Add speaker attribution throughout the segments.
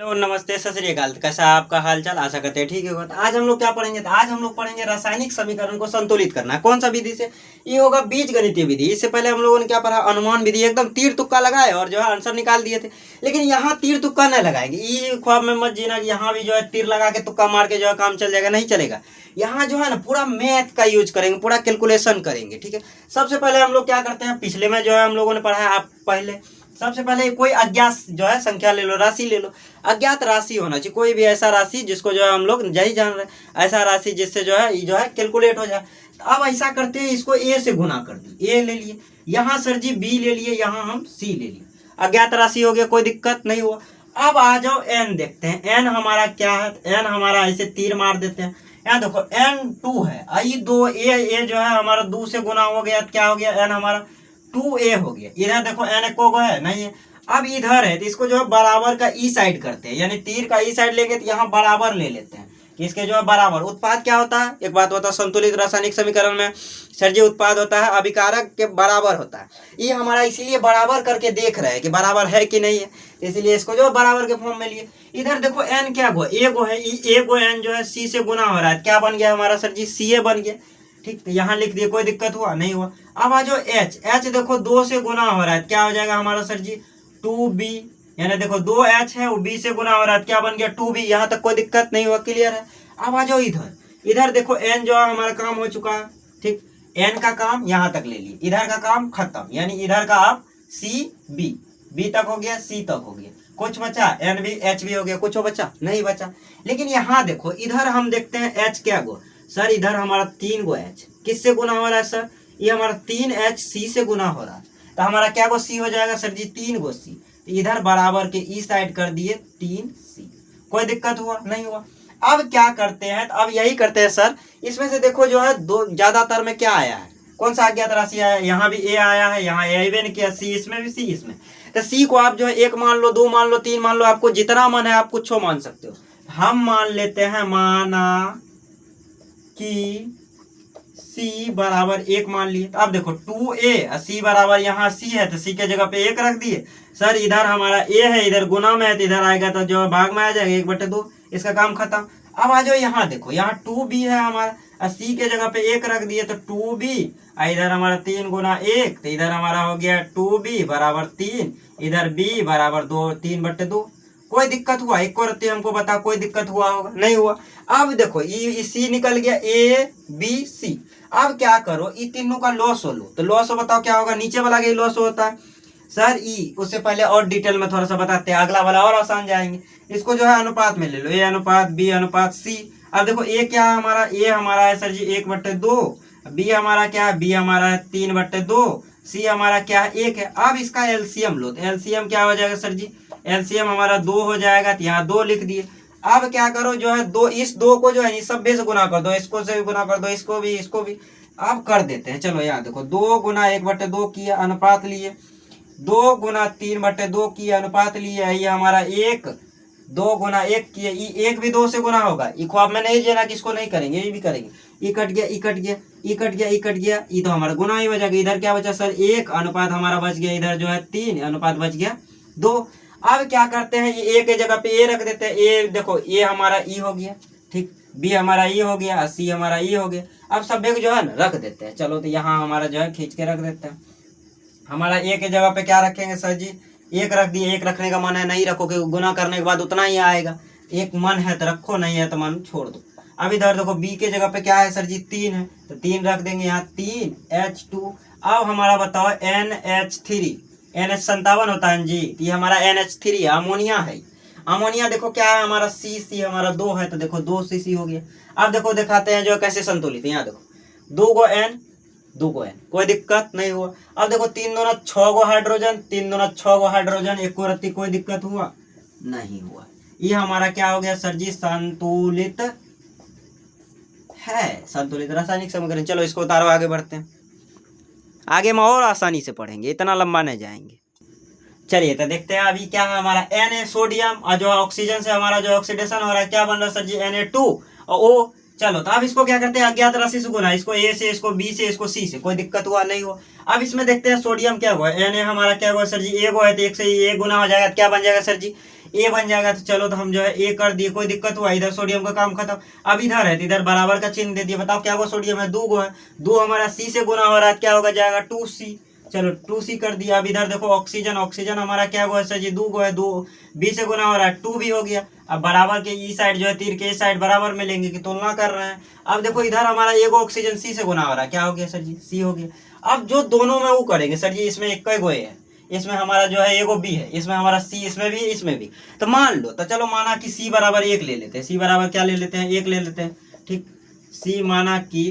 Speaker 1: Hello नमस्ते सत श्री अकाल। कैसा है आपका हाल चाल? आशा करते हैं ठीक होगा। तो आज हम लोग क्या पढ़ेंगे? तो आज हम लोग पढ़ेंगे रासायनिक समीकरण को संतुलित करना। कौन सा विधि से? ये होगा बीज गणितीय विधि। इससे पहले हम लोगों ने क्या पढ़ा? अनुमान विधि। एकदम तीर तुक्का लगाए और जो है आंसर निकाल दिए थे। लेकिन यहाँ तीर तुक्का नहीं लगाएंगे। ये ख्वाब में मत जीना कि यहाँ भी जो है तीर लगा के तुक्का मार के जो है काम चल जाएगा। नहीं चलेगा। यहाँ जो है ना पूरा मैथ का यूज करेंगे, पूरा कैलकुलेशन करेंगे। ठीक है। सबसे पहले हम लोग क्या करते हैं? पिछले में जो है हम लोगों ने पढ़ा है। आप पहले सबसे पहले कोई अज्ञात जो है संख्या ले लो, राशि ले लो। अज्ञात राशि होना चाहिए, कोई भी ऐसा राशि जिसको जो है हम लोग यही जान रहे हैं, ऐसा राशि जिससे जो है कैलकुलेट हो जाए। तो अब ऐसा करते हैं, इसको ए से गुना कर दी, ए ले लिए। यहाँ सर जी बी ले लिए, यहाँ हम सी ले लिए। अज्ञात राशि हो गया, कोई दिक्कत नहीं हुआ। अब आ जाओ एन देखते हैं। एन हमारा क्या है? एन हमारा ऐसे तीर मार देते हैं। यहाँ देखो एन 2 है। आई दो ए जो है हमारा 2 से गुना हो गया। क्या हो गया? एन हमारा 2a हो गया। इधर देखो एन को है नहीं है। अब इधर है तो इसको जो है बराबर का ई साइड करते हैं, यानी तीर का ई साइड लेंगे तो यहाँ बराबर ले लेते हैं कि इसके जो है बराबर। उत्पाद क्या होता है? एक बात होता है संतुलित रासायनिक समीकरण में सर जी, उत्पाद होता है अभिकारक के बराबर होता है। ये हमारा इसीलिए बराबर करके देख रहे हैं कि बराबर है कि नहीं है, इसलिए इसको जो बराबर के फॉर्म में लिए। इधर देखो एन क्या गो? ए गो है। ए गो एन जो है सी से गुना हो रहा है। क्या बन गया हमारा सर जी? सी ए बन गया। ठीक, तो यहाँ लिख दिए, कोई दिक्कत हुआ नहीं हुआ। अब आ जाओ एच। एच देखो 2 से गुना हो रहा है। क्या हो जाएगा हमारा सर जी? 2b। यानी देखो 2h है, वो b से गुना हो रहा है। क्या बन गया? 2b। यहाँ तक कोई दिक्कत नहीं हुआ, क्लियर है। अब आ जाओ इधर। इधर देखो n जो है हमारा काम हो चुका है। ठीक, n का काम यहाँ तक ले लिए, इधर का काम खत्म। यानी इधर का आप सी बी, बी तक हो गया, सी तक हो गया। कुछ बचा? एन भी एच भी हो गया। कुछ बचा? नहीं बचा। लेकिन यहाँ देखो, इधर हम देखते हैं एच क्या गो सर? इधर हमारा 3 गो एच किससे गुना हो रहा है सर? ये हमारा 3h सी से गुना हो रहा है। तो हमारा क्या गो सी हो जाएगा सर जी? 3 गो सी। तो इधर बराबर के ई साइड कर दिए 3c। कोई दिक्कत हुआ? नहीं हुआ। अब क्या करते हैं? तो अब यही करते हैं सर। इसमें से देखो जो है दो ज्यादातर में क्या आया है? कौन सा अज्ञात राशि आया है? यहाँ भी ए आया है, यहाँ ए भी नहीं किया, सी इसमें भी, सी इसमें। तो सी को आप जो है 1 मान लो, 2 मान लो, 3 मान लो, आपको जितना मन है आप कुछ मान सकते हो। हम मान लेते हैं, माना कि c बराबर 1 मान लिए। तो अब देखो 2a, c बराबर यहाँ c है तो c के जगह पे 1 रख दिए। सर इधर हमारा a है, इधर गुना में है तो इधर आएगा तो जो भाग में आ जाएगा 1/2। इसका काम खत्म। अब आ जाओ यहाँ देखो, यहाँ 2b है हमारा, c के जगह पे 1 रख दिए तो 2b। इधर हमारा 3 गुना 1 तो इधर हमारा हो गया 2b बराबर 3। इधर b बराबर 2, 3/2। कोई दिक्कत हुआ? एक को रत्ती हमको बता, कोई दिक्कत हुआ होगा? नहीं हुआ। अब देखो ये सी निकल गया, ए बी सी। अब क्या करो, ये तीनों का लॉस हो लो। तो लॉस हो बताओ क्या होगा? नीचे वाला के लॉस होता है सर ई। उससे पहले और डिटेल में थोड़ा सा बताते हैं, अगला वाला और आसान जाएंगे। इसको जो है अनुपात में ले लो, ए अनुपात बी अनुपात सी। अब देखो ए क्या है हमारा? ए हमारा है सर जी 1/2। बी हमारा क्या है? बी हमारा है 3/2। सी हमारा क्या है? 1 है। अब इसका एलसीएम लो, तो एलसीएम क्या हो जाएगा सर जी? एलसीएम हमारा 2 हो जाएगा। तो यहाँ 2 लिख दिए। अब क्या करो जो है दो, इस 2 को जो है इस सब से गुना कर दो, इसको से भी गुना कर दो, इसको भी, इसको भी। अब कर देते हैं, चलो यहाँ देखो 2 गुना 1/2 किया, अनुपात लिए। 2 गुना 3/2 किया, अनुपात लिए। ये हमारा 1, 2 गुना 1 किया। ये 1 भी 2 से गुना होगा। ये ख्वाब में नहीं देना किसको नहीं करेंगे, ये भी करेंगे। ये कट गया, ये कट गया, ये कट गया, ये कट गया। ये तो हमारा गुना ही हो जाएगा। इधर क्या बचा सर? 1 अनुपात हमारा बच गया, इधर जो है 3 अनुपात बच गया 2। अब क्या करते हैं? ये ए के जगह पे ए रख देते हैं। ए देखो ए हमारा ई हो गया। ठीक, बी हमारा ई हो गया, सी हमारा ई हो गया। अब सब जो है ना रख देते हैं। चलो तो यहाँ हमारा जो है खींच के रख देते हैं। हमारा ए के जगह पे क्या रखेंगे सर जी? 1 रख दिए। 1 रखने का मन है नहीं रखो, क्योंकि गुना करने के बाद उतना ही आएगा। एक मन है तो रखो, नहीं है तो मन छोड़ दो। अब इधर देखो बी के जगह पे क्या है सर जी? 3 है तो 3 रख देंगे यहाँ, 3H2। अब हमारा बताओ NH3। NH57 होता है जी, ये हमारा NH3 है, अमोनिया है। अमोनिया देखो क्या है हमारा? C हमारा 2 है तो देखो 2Cc हो गया। अब देखो दिखाते हैं जो कैसे संतुलित है। यहाँ देखो 2 गो N, 2 गो N, कोई दिक्कत नहीं हुआ। अब देखो 3 दूना 6 गो हाइड्रोजन, 3 दूना 6 गो हाइड्रोजन, एक को रत्ती, कोई दिक्कत हुआ? नहीं हुआ। ये हमारा क्या हो गया सर जी? संतुलित है, संतुलित रासायनिक समीकरण। चलो इसको उतारो, आगे बढ़ते हैं। आगे में और आसानी से पढ़ेंगे, इतना लंबा नहीं जाएंगे। चलिए तो देखते हैं अभी क्या है हमारा। Na सोडियम और जो ऑक्सीजन से हमारा जो ऑक्सीडेशन हो रहा है, क्या बन रहा है सर जी? Na2 और O। चलो तो अब इसको क्या करते हैं? अज्ञात राशि से गुना। इसको A से, इसको B से, इसको C से। कोई दिक्कत हुआ? नहीं हुआ। अब इसमें देखते हैं सोडियम क्या हुआ। Na हमारा क्या हुआ सर जी? 1 है तो 1 से 1 गुना हो जाएगा। क्या बन जाएगा सर जी? ए बन जाएगा। तो चलो तो हम जो है ए कर दिए, कोई दिक्कत हुआ, इधर सोडियम का काम खत्म। अब इधर है तो इधर बराबर का चिन्ह दे दिए। बताओ क्या हुआ, सोडियम है 2 गो है, 2 हमारा सी से गुना हो रहा है, क्या होगा जाएगा 2C। चलो 2C कर दिया। अब इधर देखो ऑक्सीजन, ऑक्सीजन हमारा क्या गो है सर जी 2 गो है, 2 बी से गुना हो रहा है 2 भी हो गया। अब बराबर के ई साइड जो है तीर के इस साइड बराबर में लेंगे कि तुलना कर रहे हैं। अब देखो इधर हमारा एगो ऑक्सीजन सी से गुना हो रहा है, क्या हो गया सर जी सी हो गया। अब जो दोनों में वो करेंगे सर जी, इसमें एक गो है, इसमें हमारा जो है एगो बी है, इसमें हमारा सी, इसमें भी इसमें भी। तो मान लो, तो चलो माना कि सी बराबर 1 ले लेते हैं, सी बराबर क्या ले लेते हैं 1 ले लेते हैं, ठीक। सी माना कि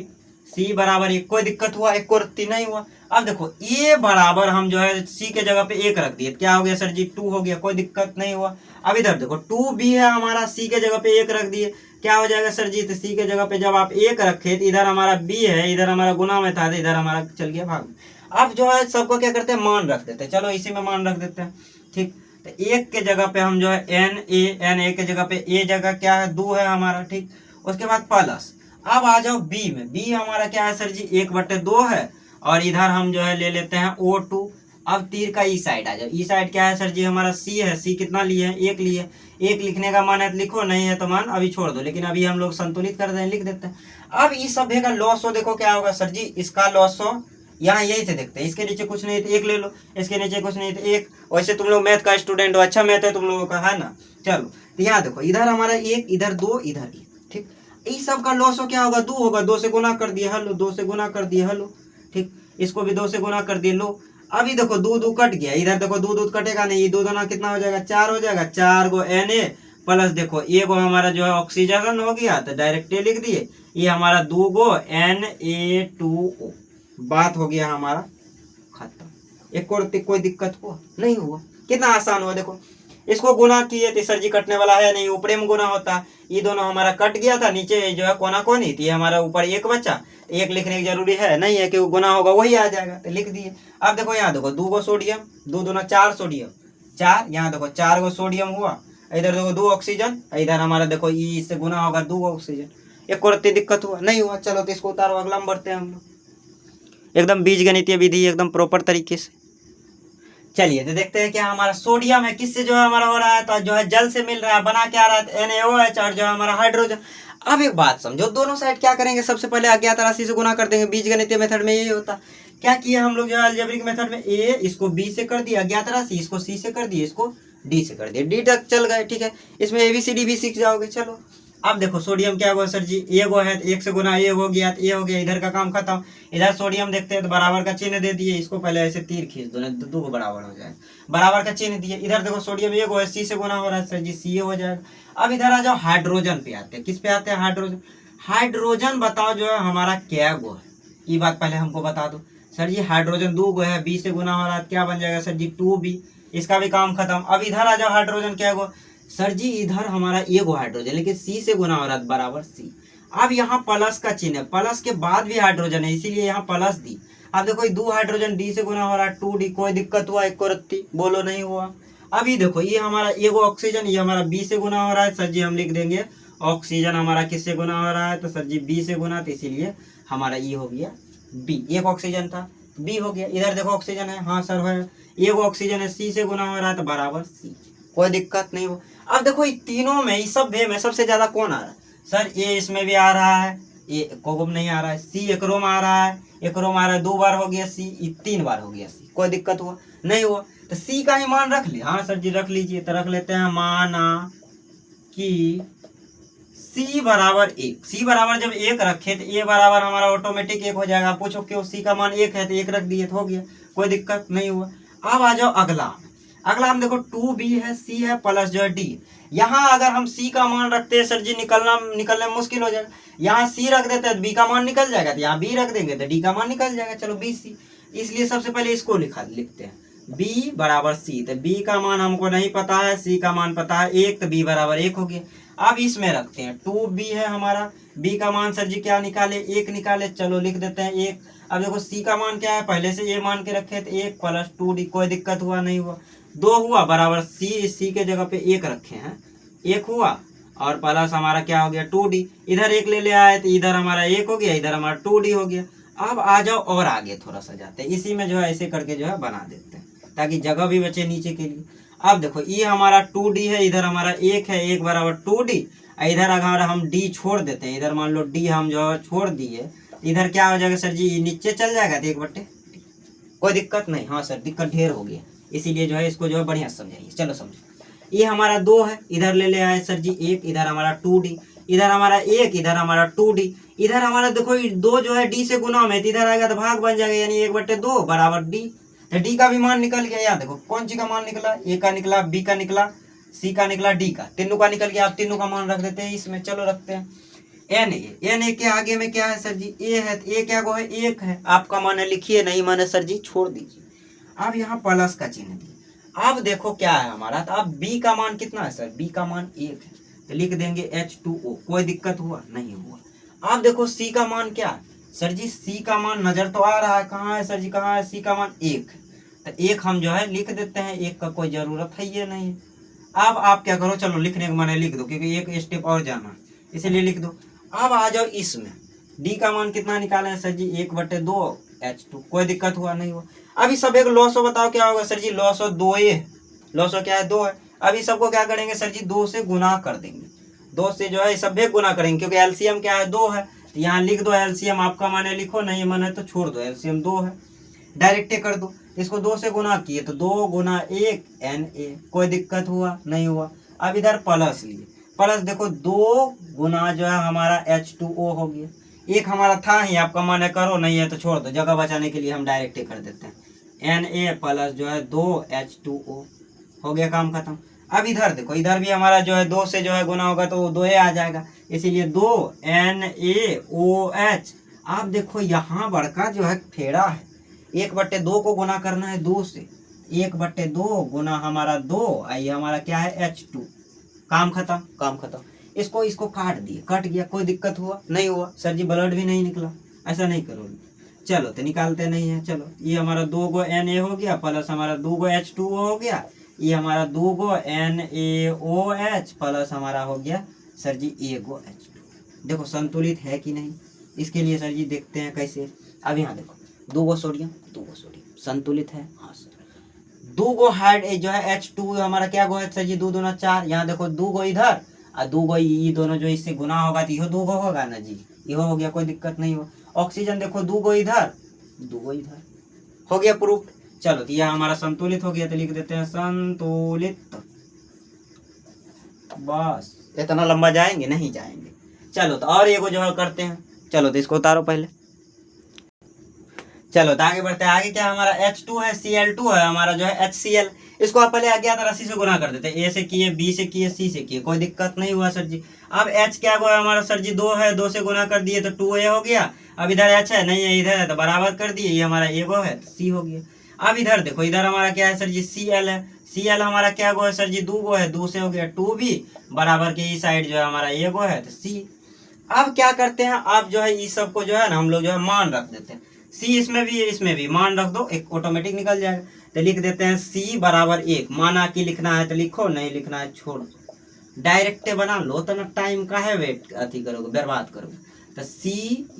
Speaker 1: सी बराबर 1, कोई दिक्कत हुआ, एक को रत्ती नहीं हुआ। अब देखो ए बराबर हम जो है सी के जगह पे 1 रख दिए, क्या हो गया सर जी 2 हो गया, कोई दिक्कत नहीं हुआ। अब इधर देखो 2B है हमारा, सी के जगह पे 1 रख दिए, क्या हो जाएगा सर जी, तो सी के जगह पे जब आप 1 रखे तो इधर हमारा बी है, इधर हमारा गुना में था, इधर हमारा चल गया भाग। अब जो है सबको क्या करते हैं मान रख देते हैं, चलो इसी में मान रख देते हैं, ठीक। तो 1 के जगह पे हम जो है एन ए के जगह पे ए जगह क्या है 2 है हमारा, ठीक। उसके बाद प्लस। अब आ जाओ बी में, बी हमारा क्या है सर जी 1/2 है, और इधर हम जो है ले लेते हैं O2। अब तीर का ई साइड आ जाओ, ई साइड क्या है सर जी हमारा सी है, सी कितना लिए हैं 1 लिए, 1 लिखने का मान है तो लिखो, नहीं है तो मान अभी छोड़ दो, लेकिन अभी हम लोग संतुलित कर दें, लिख देते हैं। अब इस सभ्य का लॉस हो, देखो क्या होगा सर जी, इसका लॉस हो यहाँ यही से देखते हैं, इसके नीचे कुछ नहीं तो 1 ले लो, इसके नीचे कुछ नहीं तो 1। वैसे तुम लोग मैथ का स्टूडेंट हो, अच्छा मैथ है तुम लोगों का, है ना। चलो तो यहाँ देखो इधर हमारा 1, इधर 2, इधर 1, ठीक। इस सब का लॉस हो क्या होगा 2 होगा, 2 से गुना कर दिए हलो, 2 से गुना कर दिए हलो, ठीक। इसको भी 2 से गुना कर दिए लो। अभी देखो 2 2 कट गया, इधर देखो 2 2 कटेगा नहीं, 2 2 कितना हो जाएगा 4 हो जाएगा, 4 गो Na प्लस देखो ये गो हमारा जो है ऑक्सीजन हो गया, तो डायरेक्ट लिख दिए, ये हमारा 2 गो Na2O, बात हो गया हमारा खत्म। एक और कोई दिक्कत हुआ नहीं हुआ, कितना आसान हुआ। देखो इसको गुना किए तो सर जी कटने वाला है नहीं, ऊपरे में गुना होता, ये दोनों हमारा कट गया था, नीचे जो है कोना कोनी थी, हमारा ऊपर 1 बचा, 1 लिखने की जरूरी है नहीं है कि वो गुना होगा वही आ जाएगा, तो लिख दिए। अब देखो यहाँ देखो 2 गो सोडियम, 2 दूना 4 सोडियम, 4, यहाँ देखो 4 गो सोडियम हुआ, इधर देखो 2 ऑक्सीजन, इधर हमारा देखो ई से गुना होगा 2 ऑक्सीजन, एक और दिक्कत हुआ नहीं हुआ। चलो तो इसको उतारो, अगला में बढ़ते हैं हम लोग, एकदम बीज गणितीय विधि एकदम प्रॉपर तरीके से। चलिए तो देखते हैं क्या हमारा सोडियम है किससे जो है हमारा हो रहा है, तो जो है जल से मिल रहा है, बना क्या रहा है NaOH, और जो है हमारा हाइड्रोजन। अब एक बात समझो, दोनों साइड क्या करेंगे, सबसे पहले अज्ञात राशि से गुना कर देंगे, बीजगणितीय मेथड में यही होता। क्या किया हम लोग जो है अलजेब्रिक मेथड में, ए इसको बी से कर दिया अज्ञात राशि, इसको सी से कर दिए, इसको डी से कर दिया, डी तक चल गए, ठीक है। इसमें ABCD भी सीख जाओगे। चलो अब देखो सोडियम क्या हुआ सर जी, ए गो है तो 1 से गुना ए हो गया, तो ए हो गया, इधर का काम खत्म। इधर सोडियम देखते हैं तो बराबर का चिन्ह दे दिए, इसको पहले ऐसे तीर खींच दो, नहीं 2 को बराबर हो जाए, बराबर का चिन्ह दिए। इधर देखो सोडियम ए गो है, सी से गुना हो रहा है सर जी, सी हो जाएगा। अब इधर आ जाओ हाइड्रोजन पे आते हैं, किस पे आते हैं हाइड्रोजन। हाइड्रोजन बताओ जो है हमारा क्या गो है, ये बात पहले हमको बता दो सर जी। हाइड्रोजन 2 गो है, बी से गुना हो रहा है, क्या बन जाएगा सर जी 2B, इसका भी काम खत्म। अब इधर आ जाओ हाइड्रोजन क्या गो सर जी, इधर हमारा ए गो हाइड्रोजन, लेकिन सी से गुना हो रहा है बराबर सी। अब यहाँ प्लस का चिन्ह है, प्लस के बाद भी हाइड्रोजन है, इसीलिए यहाँ प्लस दी। अब देखो 2 हाइड्रोजन डी से गुना हो रहा है 2D, कोई दिक्कत हुआ एक को रत्ती बोलो नहीं हुआ। अभी देखो ये हमारा एगो ऑक्सीजन, ये हमारा बी से गुना हो रहा है सर जी, हम लिख देंगे ऑक्सीजन हमारा किससे गुना हो रहा है, तो सर जी बी से गुना, तो इसीलिए हमारा ये हो गया बी। एक ऑक्सीजन था बी हो गया। इधर देखो ऑक्सीजन है, हाँ सर है, एगो ऑक्सीजन है सी से गुना हो रहा है तो बराबर सी, कोई दिक्कत नहीं हो। अब देखो ये तीनों में, इस सब में सबसे ज्यादा कौन आ रहा है सर, ए इसमें भी आ रहा है, ये कोगम नहीं आ रहा है, सी एकरोम आ रहा है, एकरोम आ रहा है, 2 बार हो गया सी, 3 बार हो गया सी, कोई दिक्कत हुआ नहीं हुआ। तो सी का ही मान रख लिया, हाँ सर जी रख लीजिए, तो रख लेते हैं माना कि सी बराबर 1, सी बराबर जब 1 रखे तो ए बराबर हमारा ऑटोमेटिक 1 हो जाएगा। पूछो क्यों, सी का मान 1 है तो 1 रख दिए तो हो गया, कोई दिक्कत नहीं हुआ। अब आ जाओ अगला, अगला हम देखो 2B है, सी है, प्लस जो है डी। यहाँ अगर हम सी का मान रखते हैं सर जी, निकलने में मुश्किल हो जाएगा। यहाँ सी रख देते हैं तो बी का मान निकल जाएगा, तो यहाँ बी रख देंगे तो डी का मान निकल जाएगा। चलो BC, इसलिए सबसे पहले इसको लिखते हैं बी बराबर सी। तो बी का मान हमको नहीं पता है, सी का मान पता है 1, तो बी बराबर 1 हो गया। अब इसमें रखते हैं 2B है हमारा, बी का मान सर जी क्या निकाले 1 निकाले, चलो लिख देते हैं 1। अब देखो सी का मान क्या है, पहले से ए मान के रखे तो 1 प्लस 2D, कोई दिक्कत हुआ नहीं हुआ। 2 हुआ बराबर सी के जगह पे 1 रखे हैं, 1 हुआ, और प्लस हमारा क्या हो गया 2D, इधर 1 ले आए तो इधर हमारा 1 हो गया, इधर हमारा 2D हो गया। अब आ जाओ और आगे थोड़ा सा जाते हैं, इसी में जो है ऐसे करके जो है बना देते हैं ताकि जगह भी बचे नीचे के लिए। अब देखो ये हमारा 2D है, इधर हमारा 1 है, 1 बराबर 2D। इधर अगर हम D छोड़ देते हैं, इधर मान लो D हम जो है छोड़ दिए, इधर क्या हो जाएगा सर जी, ये नीचे चल जाएगा तो 1/, कोई दिक्कत नहीं। हाँ सर दिक्कत ढेर हो गया, इसीलिए जो है इसको जो है बढ़िया से समझाइए। चलो समझो, ये हमारा 2 है, इधर ले आए सर जी 1, इधर हमारा 2D, इधर हमारा 1, इधर हमारा 2D, इधर हमारा देखो 2 जो है D से गुना में, इधर आएगा तो भाग बन जाएगा, यानी 1/2 बराबर D। तो D का भी मान निकल गया। यहाँ देखो कौन सी का मान निकला, A का निकला, B का निकला, C का निकला, D का, तीनों का निकल गया। आप तीनों का मान रख देते हैं इसमें। चलो रखते हैं Na के आगे में क्या है सर जी, A है, तो A क्या को है, 1 है। आपका मान है लिखिए, नहीं माने सर जी छोड़ दीजिए। अब यहाँ प्लस का चिन्ह दिए। अब देखो क्या है हमारा, तो अब B का मान कितना है सर, B का मान 1 है, तो लिख देंगे H2O। कोई दिक्कत हुआ, नहीं हुआ। अब देखो C का मान क्या है सर जी, C का मान नजर तो आ रहा है, कहाँ है सर जी, कहाँ है, C का मान 1 है, तो 1 हम जो है लिख देते हैं, 1 का कोई जरूरत है ये नहीं। अब आप क्या करो, चलो लिखने के माने लिख दो, क्योंकि एक स्टेप और जाना इसलिए लिख दो। अब आ जाओ इसमें, D का मान कितना निकाले हैं सर जी, 1/2 H2। कोई दिक्कत हुआ, नहीं हुआ। अभी सब एक लॉसो बताओ क्या होगा सर जी, लॉसो 2 है, लॉसो क्या है 2 है। अभी सबको क्या करेंगे सर जी, 2 से गुना कर देंगे, 2 से जो है सब गुना करेंगे, क्योंकि एलसीएम क्या है 2 है। तो यहाँ लिख दो एलसीएम, आपका माने लिखो, नहीं माने तो छोड़ दो, एलसीएम 2 है, डायरेक्ट कर दो। इसको 2 से गुना किए तो 2 गुना 1 Na। कोई दिक्कत हुआ, नहीं हुआ। अब इधर प्लस लिए, प्लस देखो 2 गुना जो है हमारा H2O हो गया। एक हमारा था ही, आपका मन है करो, नहीं है तो छोड़ दो, जगह बचाने के लिए हम डायरेक्ट कर देते हैं। Na प्लस जो है 2H2O, हो गया काम खत्म। अब इधर देखो, इधर भी हमारा जो है 2 से जो है गुना होगा तो 2 आ जाएगा, इसीलिए 2 NaOH। आप देखो यहाँ बड़का जो है फेड़ा है, 1/2 को गुना करना है 2 से, 1/2 गुना हमारा 2, ये हमारा क्या है H2। काम खत्म, काम खत्म। इसको काट दिए, कट गया, कोई दिक्कत हुआ, नहीं हुआ। सर जी ब्लड भी नहीं निकला, ऐसा नहीं करो। चलो तो निकालते नहीं है। चलो ये हमारा 2 गो Na हो गया, प्लस हमारा 2 गो H2O हो गया, ये हमारा 2 गो NaOH, प्लस हमारा हो गया सर जी 1 गो H2। देखो संतुलित है कि नहीं, इसके लिए सर जी देखते हैं कैसे। अब यहाँ देखो 2 गो सोडियम, 2 गो सोडियम, संतुलित है, हाँ सर। 2 गो हाइड जो है H2 हमारा क्या गो है सर जी, 2 दूना 4। यहाँ देखो 2 गो इधर और 2 गो ये दोनों जो इससे गुना होगा तो यह 2 गो होगा ना जी, यह हो गया, कोई दिक्कत नहीं हो। ऑक्सीजन देखो 2 गो इधर, 2 गो इधर, हो गया प्रूफ। चलो तो यह हमारा संतुलित हो गया, तो लिख देते हैं संतुलित। बस इतना लंबा जाएंगे, नहीं जाएंगे। चलो तो और एगो जो है करते हैं। चलो तो इसको उतारो पहले। चलो तो आगे बढ़ते हैं। आगे क्या हमारा H2 है, Cl2 है, हमारा जो है HCl। इसको आप पहले अज्ञात राशि से गुना कर देते हैं, A से किए, B से किए, C से किए, कोई दिक्कत नहीं हुआ सर जी। अब H क्या हुआ हमारा सर जी, 2 है, 2 से गुना कर दिए तो 2A हो गया। अब इधर H है, नहीं है इधर है, तो बराबर कर दिए, ये हमारा एगो है तो C हो गया। अब इधर देखो, इधर हमारा क्या है सर जी, Cl है, Cl हमारा क्या गो है सर जी, 2 गो है, 2 से हो गया 2B, बराबर के इस साइड जो है हमारा एगो है तो C। अब क्या करते हैं, आप जो है इस सबको जो है ना हम लोग जो है मान रख देते हैं, C इसमें भी है, इसमें भी मान रख दो, एक ऑटोमेटिक निकल जाएगा। तो लिख देते हैं C बराबर 1। माना कि लिखना है तो लिखो, नहीं लिखना है छोड़ दो, डायरेक्ट बना लो, तो ना टाइम का है वेट अति करोगे, बर्बाद करोगे। तो C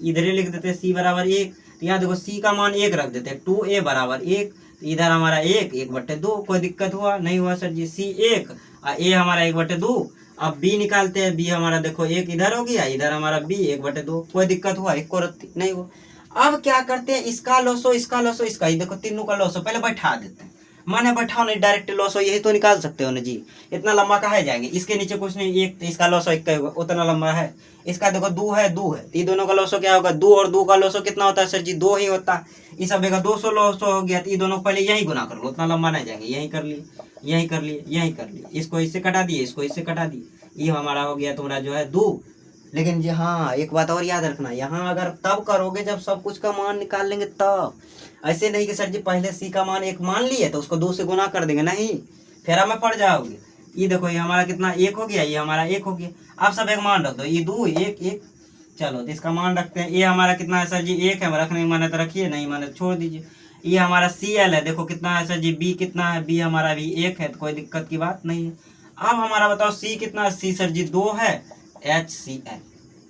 Speaker 1: इधर ही लिख देते हैं, C बराबर 1। तो यहाँ देखो C का मान 1 रख देते हैं, 2A बराबर 1, तो इधर हमारा 1/2। कोई दिक्कत हुआ, नहीं हुआ सर जी। C 1 और A हमारा 1/2। अब B निकालते हैं, B हमारा देखो 1 इधर हो गया, इधर हमारा B 1/2। कोई दिक्कत हुआ, एक को रत्ती नहीं हुआ। अब क्या करते हैं, इसका लॉसो, इसका लॉसो, इसका ही देखो, तीनों का लॉसो पहले बैठा देते हैं। माने बैठाओ नहीं, डायरेक्ट लॉसो यही तो निकाल सकते हो ना जी, इतना लंबा कहा जाएंगे, इसके नीचे कुछ नहीं, एक तो इसका लॉसो 1 का होगा, उतना लंबा है। इसका देखो 2 है, 2 है, ये दोनों का लॉसो क्या होगा, 2 और 2 का लॉसो कितना होता है सर जी, 2 ही होता है। इस सब का 200 लॉसो हो गया, तो ये दोनों पहले यही गुना कर लो, उतना लंबा नहीं जाएंगे, यही कर लिए, यही कर लिए, यही कर लिए, इसको इससे कटा दिए, इसको इससे कटा दिए, ये हमारा हो गया तुम्हारा जो है 2। लेकिन जी हाँ एक बात और याद रखना, यहाँ अगर तब करोगे जब सब कुछ का मान निकाल लेंगे तब। ऐसे नहीं कि सर जी पहले C का मान 1 मान लिए तो उसको 2 से गुना कर देंगे, नहीं, फेरा में पड़ जाओगे। ये देखो ये हमारा कितना 1 हो गया, ये हमारा 1 हो गया। आप सब एक मान रख दो, ये 2 1 1। चलो तो इसका मान रखते हैं, ये हमारा कितना है सर जी, 1 है, रखने माने तो रखिए, नहीं माने तो छोड़ दीजिए। ये हमारा Cl है, देखो कितना है सर जी, B कितना है, B हमारा भी 1 है, तो कोई दिक्कत की बात नहीं है। अब हमारा बताओ C कितना है, C सर जी 2 है, HCl,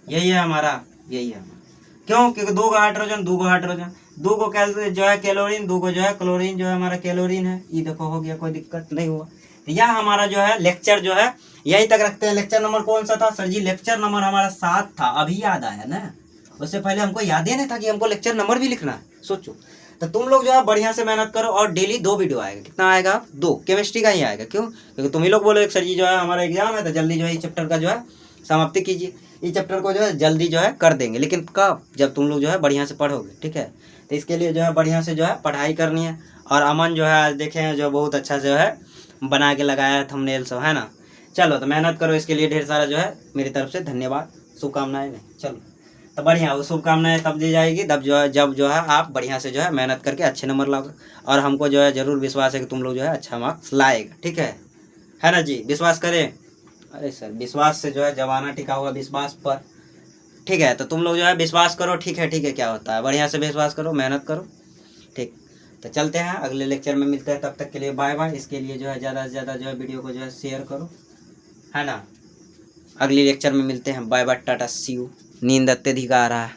Speaker 1: यही है हमारा, यही है हमारा। क्यों, क्योंकि 2 गो हाइड्रोजन, 2 गो हाइड्रोजन, 2 गो जो है क्लोरीन, 2 गो जो है क्लोरीन, जो है हमारा क्लोरीन है, ये देखो हो गया, कोई दिक्कत नहीं हुआ। तो यह हमारा जो है लेक्चर जो है यहीं तक रखते हैं। लेक्चर नंबर कौन सा था सर जी? लेक्चर नंबर हमारा 7 था, अभी याद आया ना। उससे पहले हमको याद ही नहीं था कि हमको लेक्चर नंबर भी लिखना है, सोचो। तो तुम लोग जो है बढ़िया से मेहनत करो और डेली 2 वीडियो आएगा। कितना आएगा? 2 केमिस्ट्री का ही आएगा। क्यों? क्योंकि तुम ही लोग बोलो सर जी जो है हमारा एग्जाम है तो जल्दी जो है इस चैप्टर का जो है समाप्ति कीजिए। इस चैप्टर को जो है जल्दी जो है कर देंगे, लेकिन कब? जब तुम लोग जो है बढ़िया से पढ़ोगे, ठीक है। तो इसके लिए जो है बढ़िया से जो है पढ़ाई करनी है। और अमन जो है आज देखे हैं जो बहुत अच्छा जो है बना के लगाया है थंबनेल सब, है ना। चलो तो मेहनत करो, इसके लिए ढेर सारा जो है मेरी तरफ से धन्यवाद, शुभकामनाएं। नहीं चलो तो बढ़िया, वो शुभकामनाएं तब दी जाएगी तब जो है जब जो है आप बढ़िया से जो है मेहनत करके अच्छे नंबर लाओगे। और हमको जो है ज़रूर विश्वास है कि तुम लोग जो है अच्छा मार्क्स लाएगा, ठीक है ना जी? विश्वास करें। अरे सर विश्वास से जो है जमाना टिका हुआ, विश्वास पर, ठीक है। तो तुम लोग जो है विश्वास करो, ठीक है क्या होता है, बढ़िया से विश्वास करो, मेहनत करो, ठीक। तो चलते हैं, अगले लेक्चर में मिलते हैं, तब तक के लिए बाय बाय। इसके लिए जो है ज़्यादा से ज़्यादा जो है वीडियो को जो है शेयर करो, है ना। अगले लेक्चर में मिलते हैं, bye bye, tata see you. नींद अत्यधिक आ रहा है।